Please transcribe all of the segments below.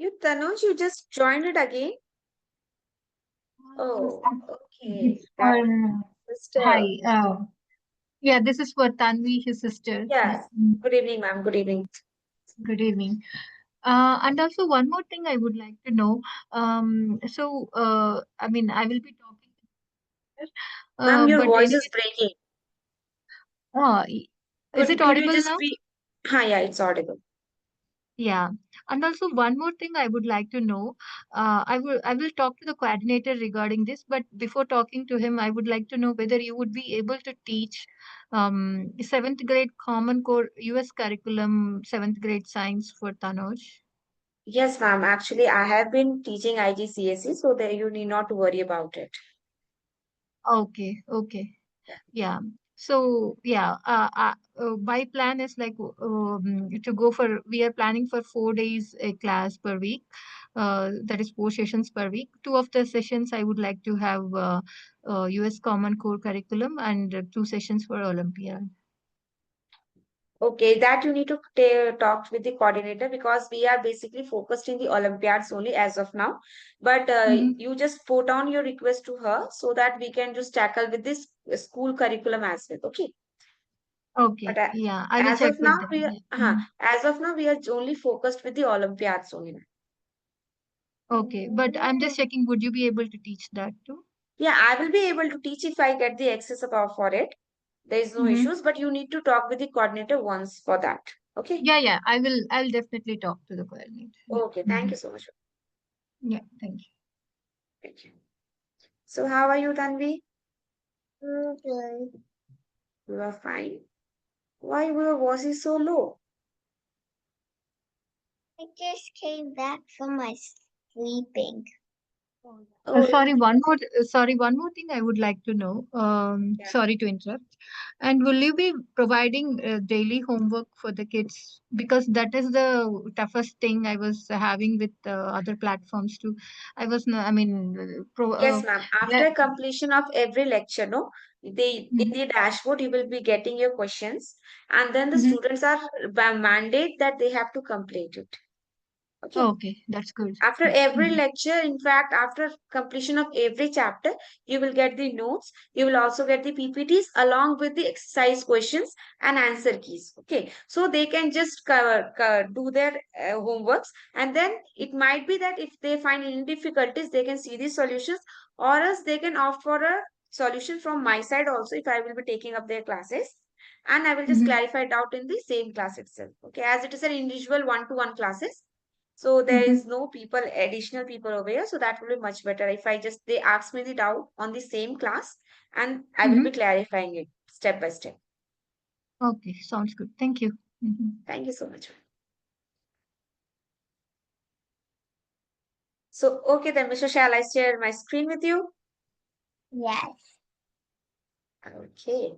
You, Tanuj, you just joined it again? Oh, okay. It's That for hi. sister. Yeah, this is for Tanvi, his sister. Yeah. Yes. Good evening, ma'am. Good evening. Good evening. And also one more thing I would like to know. I mean, I will be talking to her, Ma'am, your but voice is anyways, breaking. uh, is it Could you audible just now? be? Yeah, it's audible. Yeah. And also one more thing I would like to know. I will talk to the coordinator regarding this, but before talking to him, I would like to know whether you would be able to teach seventh grade Common Core US curriculum, seventh grade science for Tanuj. Yes, ma'am. Actually, I have been teaching IGCSE, so there you need not to worry about it. Okay, okay. Yeah. So yeah, my plan is like to go for. We are planning for 4 days a class per week. That is 4 sessions per week. Two of the sessions I would like to have US Common Core curriculum and 2 sessions for Olympiad. Okay, that you need to talk with the coordinator because we are basically focused in the Olympiads only as of now. But Mm-hmm. you just put on your request to her so that we can just tackle with this school curriculum as well. Okay. But Okay. Yeah, I will as check of with now, them. we Yeah. Mhm. as of now we are only focused with the Olympiads only. Okay, but I'm just checking. Would you be able to teach that too? Yeah, I will be able to teach if I get the access about for it. There is no Mm-hmm. issues, but you need to talk with the coordinator once for that. Okay. Yeah, yeah. I will. I'll definitely talk to the coordinator. Yeah. Okay. Thank Mm-hmm. you so much. Yeah. Thank you. Thank you. So how are you, Tanvi? Okay. You are fine. Why your voice is so low? I just came back from my sleeping. Oh, One more thing I would like to know. yeah. Sorry to interrupt. And will you be providing daily homework for the kids? Because that is the toughest thing I was having with other platforms too. I mean, Yes, ma'am. yeah. After completion of every lecture, no, they in Mhm. the dashboard you will be getting your questions, and then the Mhm. students are by mandate that they have to complete it. Okay. Okay, that's good. After Yeah. every Mhm. lecture, in fact, after completion of every chapter, you will get the notes. You will also get the PPTs along with the exercise questions and answer keys. Okay. So they can just do their homeworks. And then it might be that if they find any difficulties, they can see the solutions, or else they can opt for a solution from my side also if I will be taking up their classes. And I will just Mhm. clarify it out in the same class itself. Okay. As it is an individual one-to-one classes, so there Mhm. is no people, additional people over here. So that will be much better if I just, they ask me the doubt on the same class and I will be Mhm. clarifying it step by step. Okay, sounds good. Thank you. Mhm. Thank you so much. So, okay then, Mr. Shall I share my screen with you? Yes. Okay.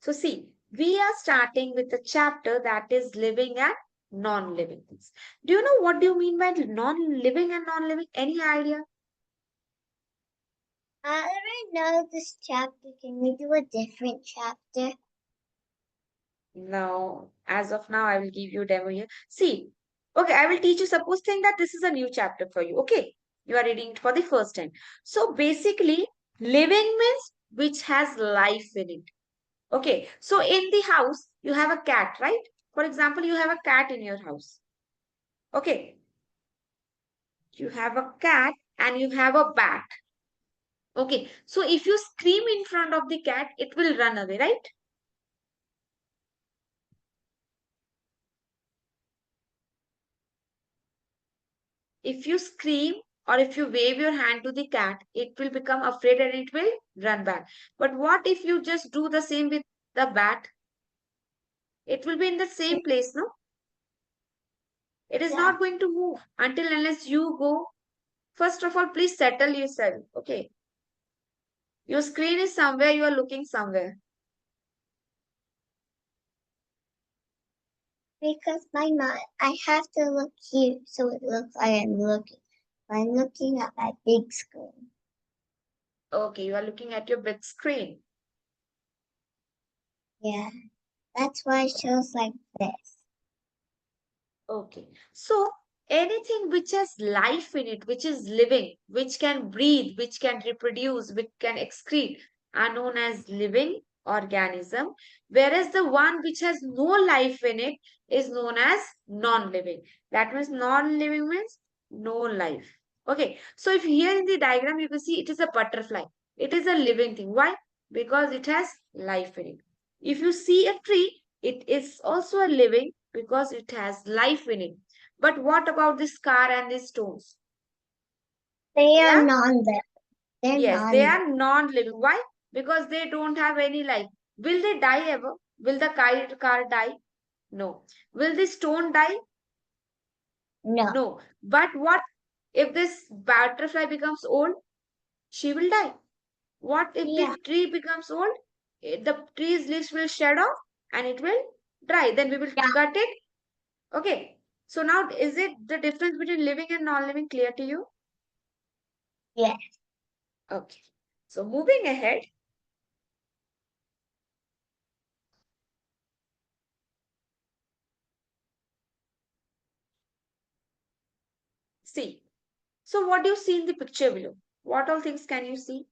So see, we are starting with a chapter that is living and non-living things. Do you know what do you mean by non-living and non-living? Any idea? I already know this chapter. Can we do a different chapter? No, as of now, I will give you a demo here. See, okay, I will teach you. Suppose think that this is a new chapter for you. Okay, you are reading it for the first time. So basically, living means which has life in it. Okay, so in the house, you have a cat, right? For example, you have a cat in your house. Okay, you have a cat and you have a bat. Okay, so if you scream in front of the cat, it will run away, right? If you scream or if you wave your hand to the cat, it will become afraid and it will run back. But what if you just do the same with the bat? It will be in the same place, no? It is not going to move until unless you go. First of all, please settle yourself. Okay. Your screen is somewhere, you are looking somewhere. Because my mind, I have to look here so it looks like I'm looking. I'm looking at my big screen. Okay, you are looking at your big screen. Yeah, that's why it shows like this. Okay. So anything which has life in it, which is living, which can breathe, which can reproduce, which can excrete, are known as living organism, whereas the one which has no life in it is known as non-living. That means non-living means no life. Okay, so if here in the diagram you can see it is a butterfly. It is a living thing. Why? Because it has life in it. If you see a tree, it is also a living because it has life in it. But what about this car and these stones? They They are are, non-living. They're yes, they non-living. are non-living. Why? Because they don't have any life. Will they die ever? Will the car die? No. Will the stone die? No. No. But what if this butterfly becomes old? She will die. What if Yeah. the tree becomes old? The tree's leaves will shed off and it will dry. Then we will Yeah. cut it. Okay. So now is it the difference between living and non-living clear to you? Yes. Okay. So moving ahead, see. So what do you see in the picture below? What all things can you see?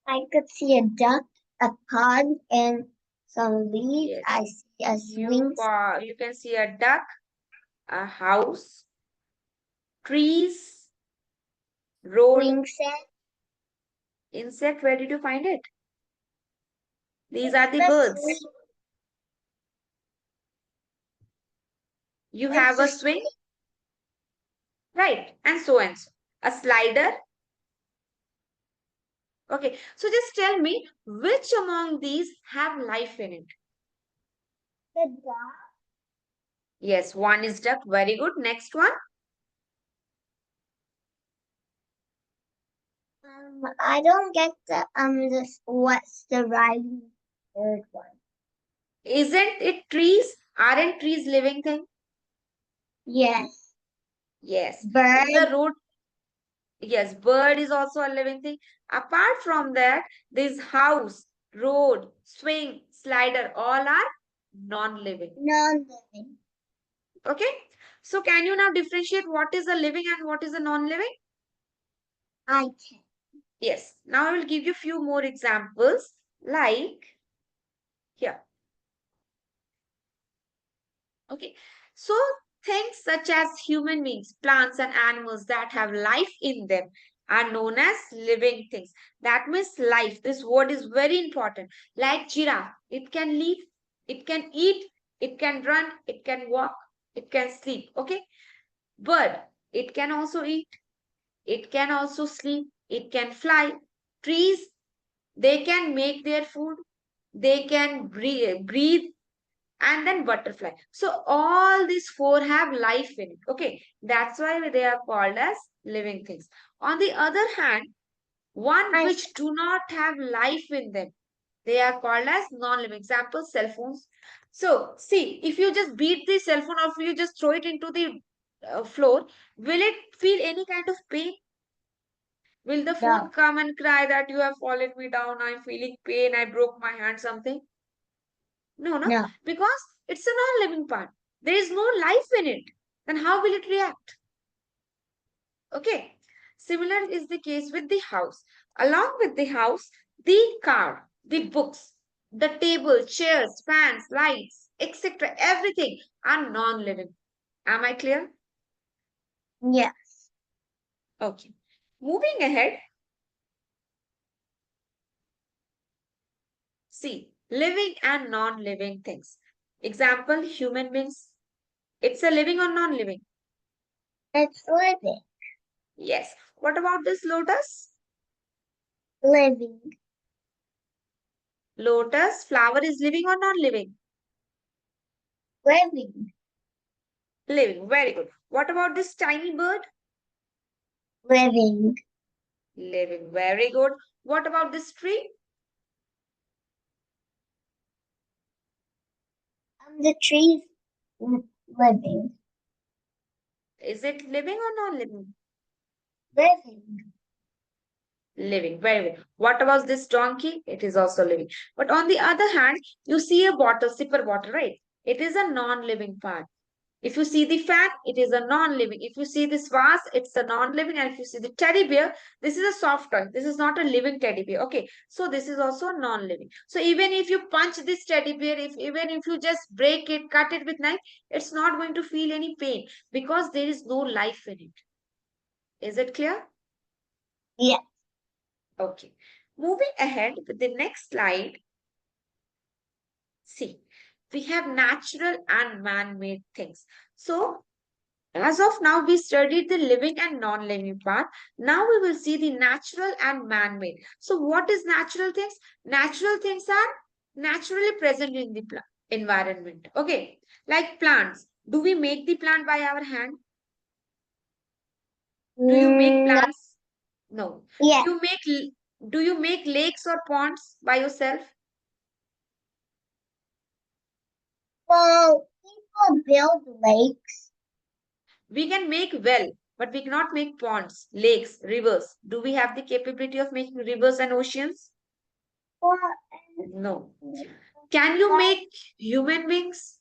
I could see a duck, a pond, and some leaves. Yes. I see a You can see a duck, a house, trees, road, swing set. insect. Where did you find it? These It's are the the birds. swing. You It's have the a swing. swing, right? And so and so. A slider. Okay. So just tell me which among these have life in it? The duck. Yes, one is duck. Very good. Next one. I don't get this. What's the right third one? Isn't it trees? Aren't trees living thing? Yes. Yes. In Bird. the road, yes, bird is also a living thing. Apart from that, this house, road, swing, slider, all are non-living. Non-living. Okay. So can you now differentiate what is a living and what is a non-living? I can. Yes. Now I will give you few more examples like here. Okay. So things such as human beings, plants and animals that have life in them are known as living things. That means life. This word is very important. Like giraffe, it can live, it can eat, it can run, it can walk, it can sleep. Okay. Bird, it can also eat, it can also sleep, it can fly. Trees, they can make their food, they can breathe, and then butterfly. So all these four have life in it. Okay, that's why they are called as living things. On the other hand, one I which do not have life in them, they are called as non-living. Example, cell phones. So see, if you just beat the cell phone or if you just throw it into the floor, will it feel any kind of pain? Will the phone no. come and cry that you have fallen me down, I'm feeling pain, I broke my hand, something? No, no, No. because it's a non-living part. There is no life in it. Then how will it react? Okay. Similar is the case with the house. Along with the house, the car, the books, the table, chairs, fans, lights, etc. Everything are non-living. Am I clear? Yes. Okay. Moving ahead, see living and non-living things. Example, human beings. It's a living or non-living? It's living. Yes. What about this lotus? Living. Lotus flower is living or not living? Living. Living. Very good. What about this tiny bird? Living. Living. Very good. What about this tree? The trees. Living. Is it living or not living? Living. Living. Very good. What about this donkey? It is also living. But on the other hand, you see a bottle, sipper bottle, right? It is a non-living part. If you see the fan, it is a non-living. If you see this vase, it's a non-living. And if you see the teddy bear, this is a soft toy. This is not a living teddy bear. Okay, so this is also non-living. So even if you punch this teddy bear, even if you just break it, cut it with knife, it's not going to feel any pain because there is no life in it. Is it clear? Yeah. Okay. Moving ahead with the next slide. See, we have natural and man-made things. So as of now, we studied the living and non-living part. Now we will see the natural and man-made. So what is natural things? Natural things are naturally present in the environment. Okay, like plants. Do we make the plant by our hand? Do you make No. plants? No. Yeah. Do you make lakes or ponds by yourself? Well, people build lakes. We can make well, but we cannot make ponds, lakes, rivers. Do we have the capability of making rivers and oceans? Well, No. Can you make human beings?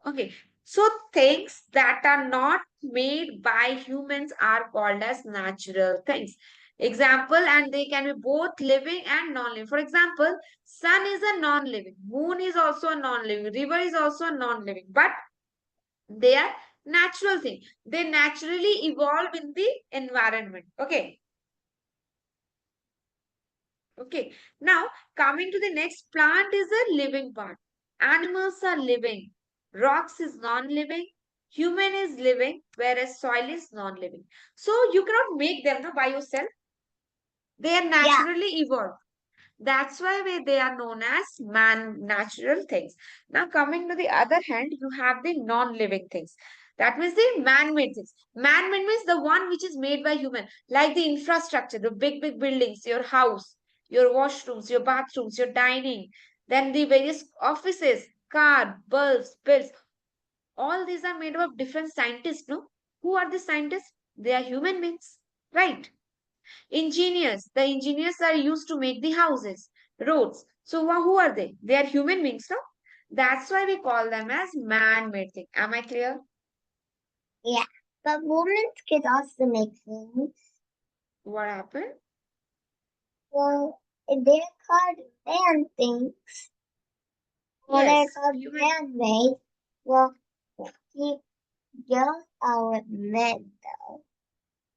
Okay. So things that are not made by humans are called as natural things. Example, and they can be both living and non-living. For example, sun is a non-living, moon is also a non-living, river is also a non-living, but they are natural thing. They naturally evolve in the environment. Okay. Okay. Now, coming to the next, plant is a living part. Animals are living. Rocks is non-living. Human is living, whereas soil is non-living. So you cannot make them no, by yourself. They are yeah. naturally evolved. That's why they are known as natural things. Now, coming to the other hand, you have the non-living things. That means the man-made things. Man-made means the one which is made by human, like the infrastructure, the big, big buildings, your house, your washrooms, your bathrooms, your dining, then the various offices, car, bulbs, pills. All these are made up of different scientists, no? Who are the scientists? They are human beings, right? Engineers. The engineers are used to make the houses, roads. So who are they? They are human beings, no? That's why we call them as man-made thing. Am I clear? Yeah. But women could also make things. What happened? Well, they're called man things. Well, they're Yes, called human. man-made. Well, see, girls are men though.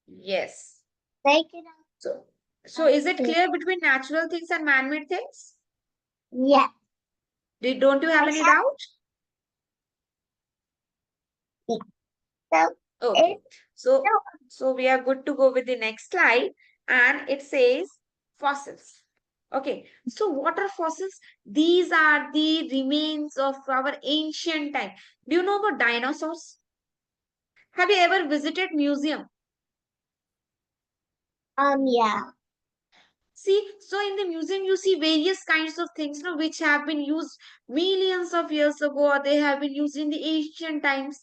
Yes. They can So, so is it also, clear between natural things and man-made things? yeah. Don't you I have any have doubt? it. So Okay. it's So, so so we are good to go with the next slide, and it says fossils. Okay. So what are fossils? These are the remains of our ancient time. Do you know about dinosaurs? Have you ever visited museum? yeah. See, so in the museum you see various kinds of things, no, which have been used millions of years ago, or they have been used in the ancient times.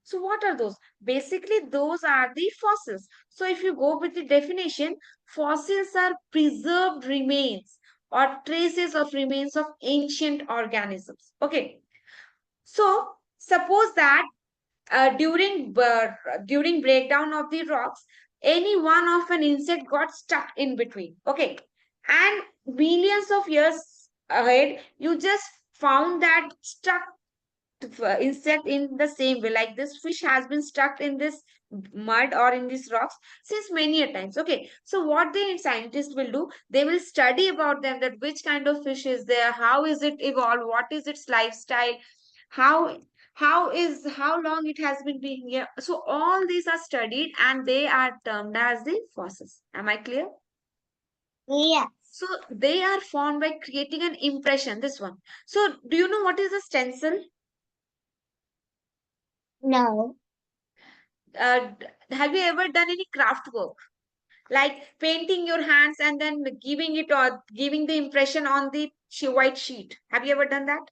So what are those? Basically, those are the fossils. So if you go with the definition, fossils are preserved remains or traces of remains of ancient organisms. Okay. So suppose that during breakdown of the rocks, any one of an insect got stuck in between. Okay. And millions of years ahead, you just found that stuck insect in the same way, like this fish has been stuck in this mud or in these rocks since many a times. Okay, so what the scientists will do, they will study about them, that which kind of fish is there, how is it evolved, what is its lifestyle, how how long it has been being here. So all these are studied and they are termed as the fossils. Am I clear? Yes. So they are formed by creating an impression, this one. So do you know what is a stencil? No. Have you ever done any craft work, like painting your hands and then giving it or giving the impression on the white sheet? Have you ever done that?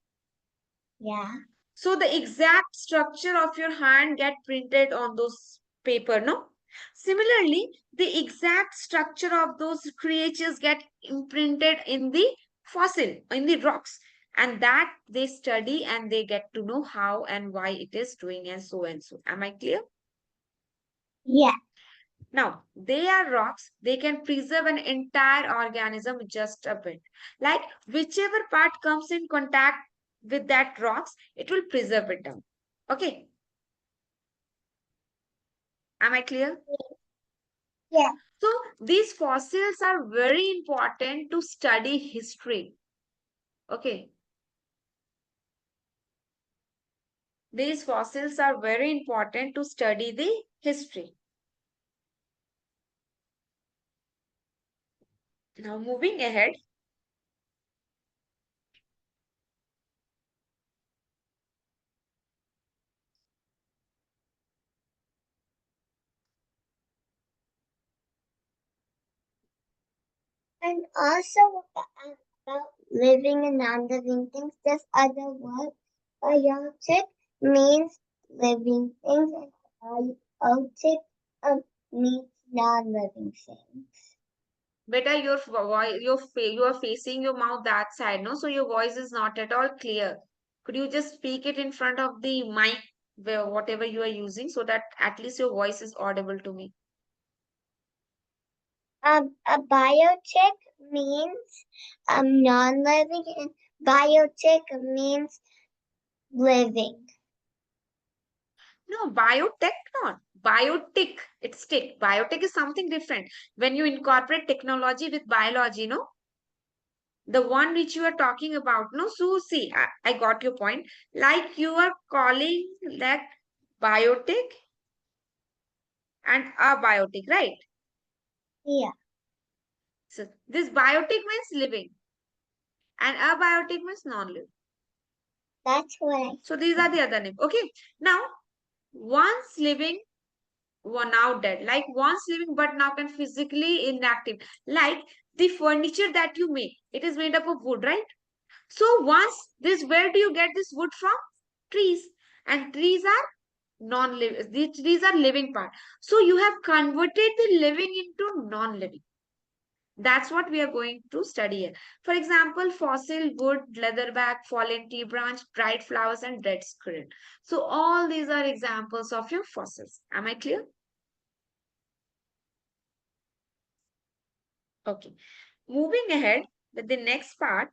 Yeah. So the exact structure of your hand get printed on those paper, no? Similarly, the exact structure of those creatures get imprinted in the fossil, in the rocks, and that they study and they get to know how and why it is doing and so and so. Am I clear? Yeah. Now, they are rocks. They can preserve an entire organism just a bit. Like whichever part comes in contact with that rocks, it will preserve it down. Okay, am I clear? Yeah. So these fossils are very important to study history. Okay, these fossils are very important to study the history. Now moving ahead, And also about living and non-living things, this other word, biotic, means living things, and biotic means non-living things. beta, your voice, you are facing your mouth that side, no? So your voice is not at all clear. Could you just speak it in front of the mic, where whatever you are using, so that at least your voice is audible to me? A biotic means non-living, and biotic means living. No, biotech not. Biotic. It's tick. Biotech is something different. When you incorporate technology with biology, no? The one which you are talking about, no? So see, I got your point. Like you are calling that biotic and abiotic, right? Yeah, So this biotic means living and abiotic means non-living. that's what I So these are the other names. Okay. Now, once living, one now dead. Like once living, but now can physically inactive. Like the furniture that you make, it is made up of wood, right? So once this, where do you get this wood from? Trees. And trees are non-living. These trees are living part. So you have converted the living into non-living. That's what we are going to study here. For example, fossil, wood, leatherback, fallen tree branch, dried flowers, and dead squirrel. So all these are examples of your fossils. Am I clear? Okay. Moving ahead with the next part,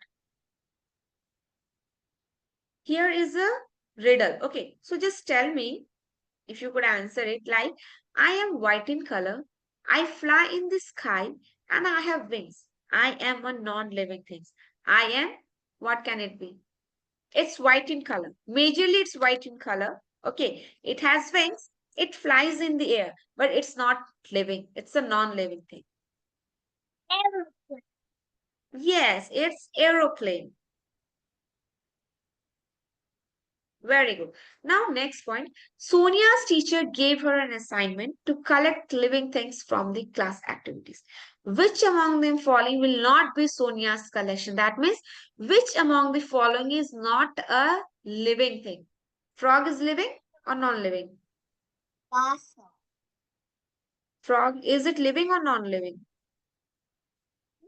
here is a riddle. Okay, so just tell me if you could answer it like, I am white in color, I fly in the sky, and I have wings. I am a non-living thing. I am, what can it be? It's white in color. Majorly, it's white in color. Okay, it has wings, it flies in the air, but it's not living. It's a non-living thing. airplane. Yes, it's aeroplane. Very good. Now, next point. Sonia's teacher gave her an assignment to collect living things from the class activities. Which among them following will not be Sonia's collection? That means, which among the following is not a living thing? Frog is living or non-living? Fossil. Frog, is it living or non-living?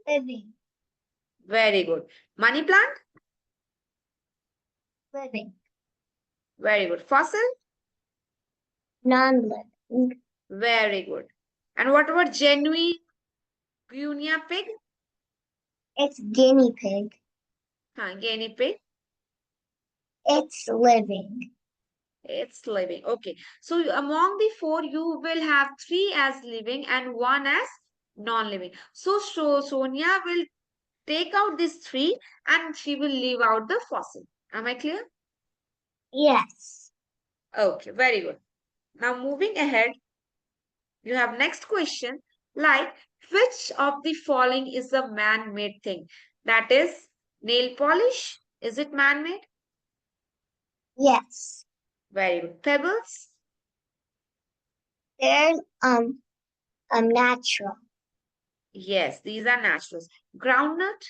Living. Very good. Money plant? Living. Very good. Fossil? Non-living. Very good. And what about genuine guinea pig? It's guinea pig. Guinea pig. It's living. It's living. Okay. So among the four, you will have three as living and one as non-living. So Sonia will take out these three and she will leave out the fossil. Am I clear? Yes. Okay, very good. Now moving ahead, you have next question like which of the following is a man-made thing? That is nail polish. Is it man-made? Yes. Very good. Pebbles? They're natural. Yes, these are naturals. Groundnut?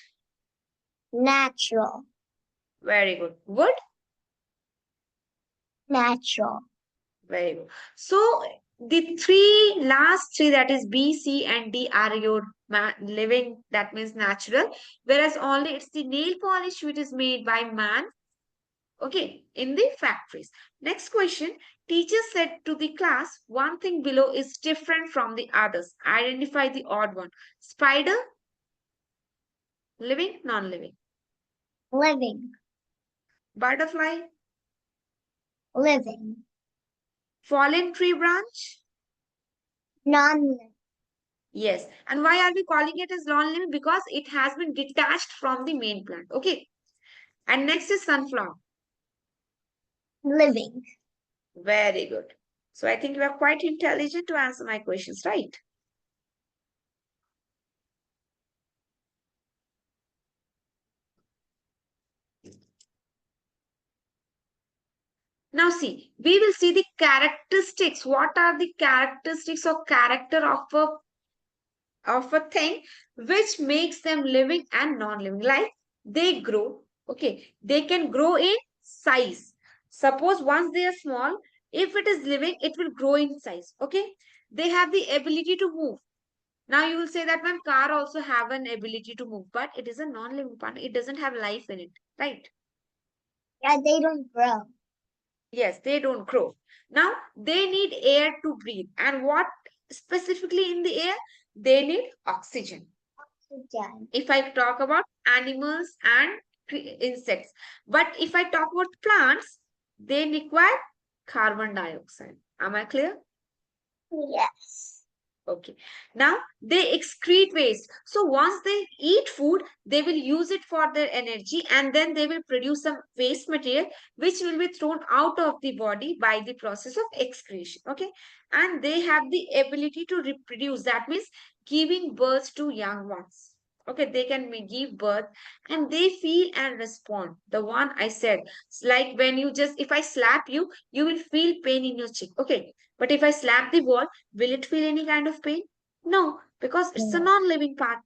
Natural. Very good. Wood? Natural. Very good. So the last three, that is B, C, and D, are your living, that means natural, whereas only it's the nail polish which is made by man, okay, in the factories. Next question. Teacher said to the class, one thing below is different from the others. Identify the odd one. Spider, living, non-living. Living. Butterfly, Living. fallen tree branch. Non-living. Yes. And why are we calling it as non-living? Because it has been detached from the main plant. Okay. And next is sunflower. Living. Very good. So I think you are quite intelligent to answer my questions, right? Now see, we will see the characteristics. What are the characteristics or character of a thing which makes them living and non-living? Like they grow, okay, they can grow in size. Suppose once they are small, if it is living, it will grow in size. Okay, they have the ability to move. Now you will say that one car also have an ability to move, but it is a non-living part. It doesn't have life in it, right? Yeah, they don't grow. Yes, they don't grow. Now they need air to breathe. And what specifically in the air? They need oxygen. Oxygen. If I talk about animals and insects. But if I talk about plants, they require carbon dioxide. Am I clear? Yes. Okay. Now they excrete waste. So once they eat food, they will use it for their energy and then they will produce some waste material which will be thrown out of the body by the process of excretion. Okay. And they have the ability to reproduce. That means giving birth to young ones. Okay, they can give birth and they feel and respond. The one I said, it's like when you just, if I slap you, you will feel pain in your cheek. Okay. But if I slap the wall, will it feel any kind of pain? No, because it's a No. non-living part.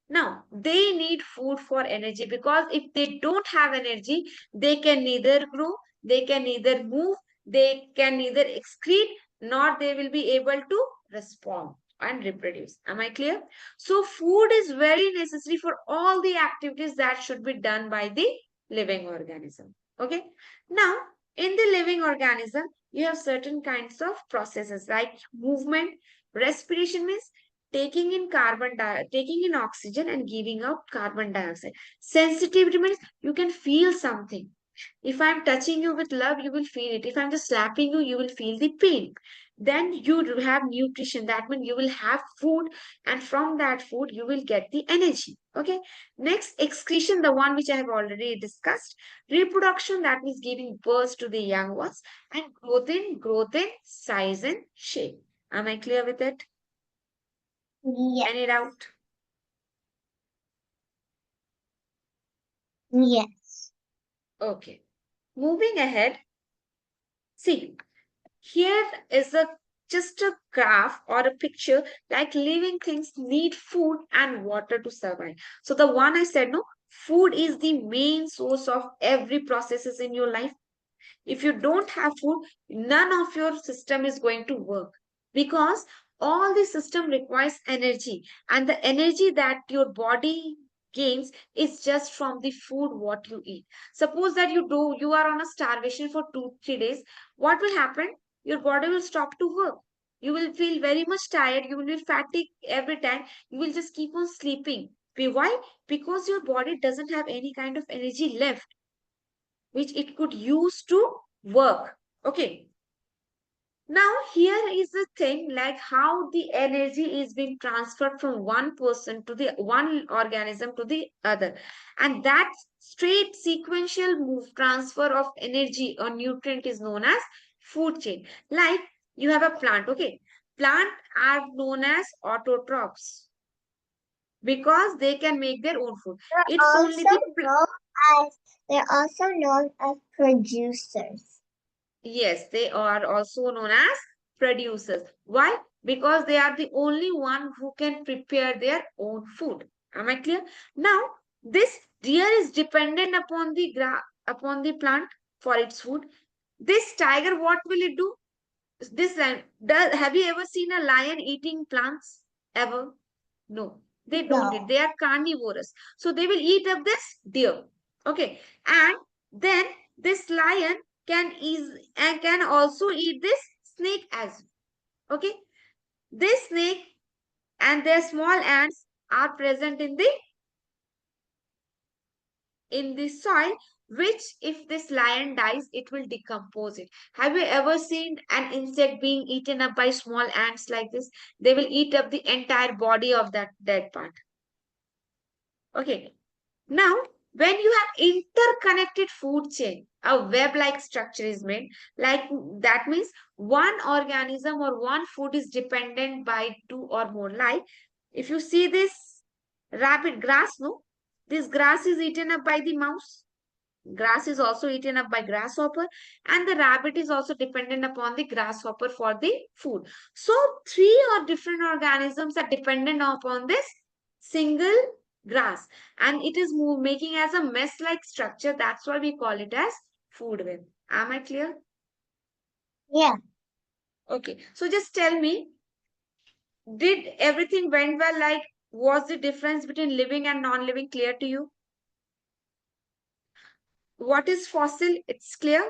Now, they need food for energy because if they don't have energy, they can neither grow, they can neither move, they can neither excrete, nor they will be able to respond and reproduce. Am I clear? So, food is very necessary for all the activities that should be done by the living organism. Okay. Now, in the living organism, you have certain kinds of processes like movement. Respiration means taking in oxygen and giving out carbon dioxide. Sensitivity means you can feel something. If I'm touching you with love, you will feel it. If I'm just slapping you, you will feel the pain. Then you have nutrition. That means you will have food, and from that food, you will get the energy. Okay. Next, excretion, the one which I have already discussed. Reproduction, that means giving birth to the young ones, and growth in size and shape. Am I clear with it? Yes. Any doubt? Yes. Okay. Moving ahead, see, here is a just a graph or a picture like living things need food and water to survive. So the one I said, no, food is the main source of every processes in your life. If you don't have food, none of your system is going to work because all the system requires energy, and the energy that your body gains is just from the food what you eat. Suppose that you are on a starvation for 2 3 days. What will happen? Your body will stop to work. You will feel very much tired. You will be fatigued every time. You will just keep on sleeping. Why? Because your body doesn't have any kind of energy left which it could use to work. Okay. Now, here is the thing like how the energy is being transferred from one person to the one organism to the other. And that straight sequential move transfer of energy or nutrient is known as food chain. Like you have a plant, okay? Plant are known as autotrophs because they can make their own food. They're It's only also the known as they're also known as producers. Yes, they are also known as producers. Why? Because they are the only one who can prepare their own food. Am I clear? Now, this deer is dependent upon the plant for its food. This tiger, what will it do? This lion, have you ever seen a lion eating plants? Ever? No, they don't eat. No. They are carnivorous. So they will eat up this deer. Okay. And then this lion can also eat this snake as well. Okay. This snake and their small ants are present in the soil, which if this lion dies, it will decompose it. Have you ever seen an insect being eaten up by small ants like this? They will eat up the entire body of that dead part. Okay. Now, when you have interconnected food chain, a web-like structure is made. Like that means one organism or one food is dependent by two or more. Like if you see this rabbit grass, no, this grass is eaten up by the mouse. Grass is also eaten up by grasshopper, and the rabbit is also dependent upon the grasshopper for the food. So three or different organisms are dependent upon this single grass, and it is making as a mesh like structure. That's why we call it as food web. Am I clear? Yeah. Okay, so just tell me, did everything went well? Like, was the difference between living and non-living clear to you? What is fossil? It's clear.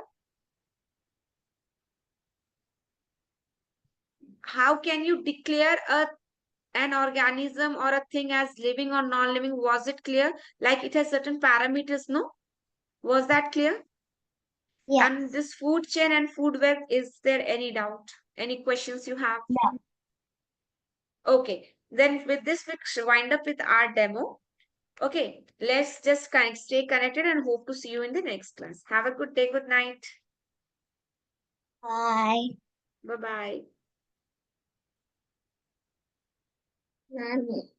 How can you declare an organism or a thing as living or non-living? Was it clear? Like it has certain parameters, no? Was that clear? And Yes. this food chain and food web, is there any doubt? Any questions you have? No. Okay, then with this, we wind up with our demo. Okay, let's just stay connected and hope to see you in the next class. Have a good day, good night. Bye. Bye bye. Mommy.